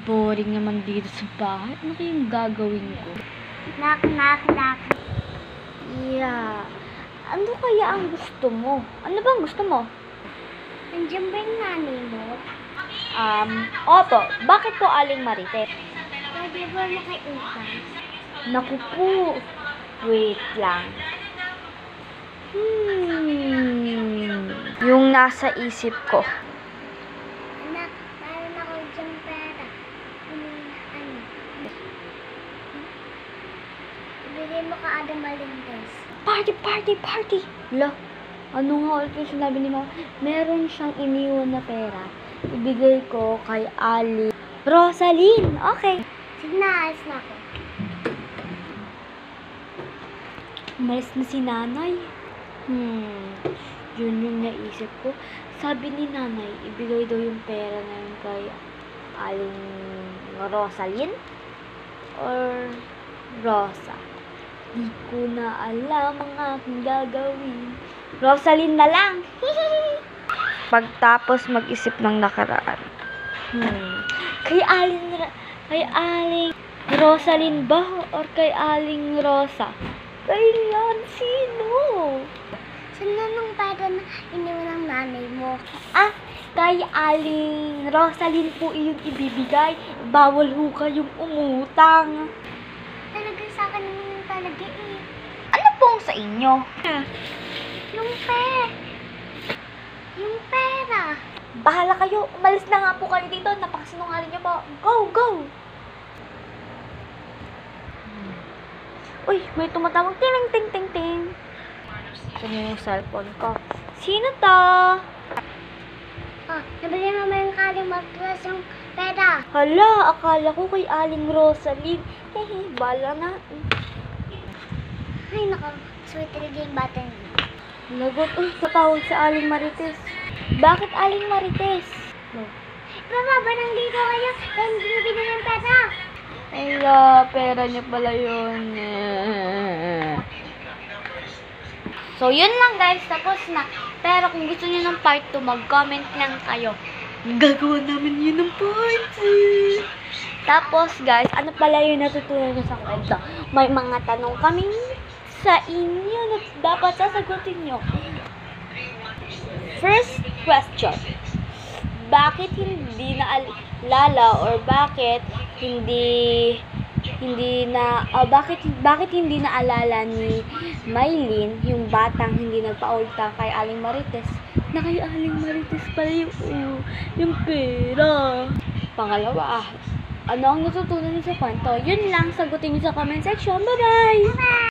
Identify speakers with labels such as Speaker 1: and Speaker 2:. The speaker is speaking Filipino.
Speaker 1: Boring naman dito sa bahay. Ano kayong gagawin ko?
Speaker 2: Knock, knock, knock.
Speaker 1: Yeah. Ano kaya ang gusto mo? Ano bang gusto mo?
Speaker 2: Nandiyan ba yung nanay mo?
Speaker 1: Opo. Bakit po Aling Marites?
Speaker 2: Pwede ba makiutang?
Speaker 1: Naku po. Wait lang. Yung nasa isip ko.
Speaker 2: Anak, mayroon ako dyan pera. Ibigay mo ka Adam Malintes.
Speaker 1: Party, party, party! Lo, ano nga ulit yung sinabi ni Mama? Meron siyang iniwan na pera. Ibigay ko kay Ali. Rosaline! Okay.
Speaker 2: Sige na, alis na ako.
Speaker 1: Umalis na si nanay. Yun yung naisip ko. Sabi ni nanay, ibigay daw yung pera na yun kay Aling Rosaline or Rosa. Di ko na alam ang aking gagawin. Rosaline na lang. Pagtapos mag-isip ng nakaraan. Kay Aling Rosaline ba or kay Aling Rosa? Kailan? Sino?
Speaker 2: Sino nung pera na iniwan ng nanay mo?
Speaker 1: Kay Aling Rosaline po yung ibibigay. Bawal ho kayong umutang.
Speaker 2: Talaga sa akin naman talaga eh.
Speaker 1: Ano pong sa inyo?
Speaker 2: Yung pera.
Speaker 1: Bahala kayo. Umalis na nga po kayo dito. Napakasinungaling niyo po. Go, go! Uy, may tumatawag. Ting, ting, ting, ting. Ito yung cellphone ko. Sino to?
Speaker 2: Nabili mo yung kaling magklas yung pera.
Speaker 1: Hala, akala ko kay Aling Rosaline. Hehe, bala na.
Speaker 2: Ay, nako. Sweet talaga yung bata niya.
Speaker 1: Lagot, patawag sa Aling Marites. Bakit Aling Marites?
Speaker 2: Bababa nang dito kayo. Kaya hindi nyo binili yung pera.
Speaker 1: Ala, pera niya pala yun. So, yun lang guys. Tapos na. Pero kung gusto niyo ng part 2, mag-comment lang kayo. Gagawa namin yun ng part 2. Tapos guys, ano pala yung natutunan niyo sa kwento? May mga tanong kami sa inyo na dapat sasagutin niyo. First question. Bakit hindi naalala or bakit hindi naalala ni Maylin yung batang hindi nagpautang kay Aling Marites na kay Aling Marites pala yung pera. Pangalawa, ano ang natutunan niyo sa kwento? Yun lang, sagutin niyo sa comment section. Bye-bye!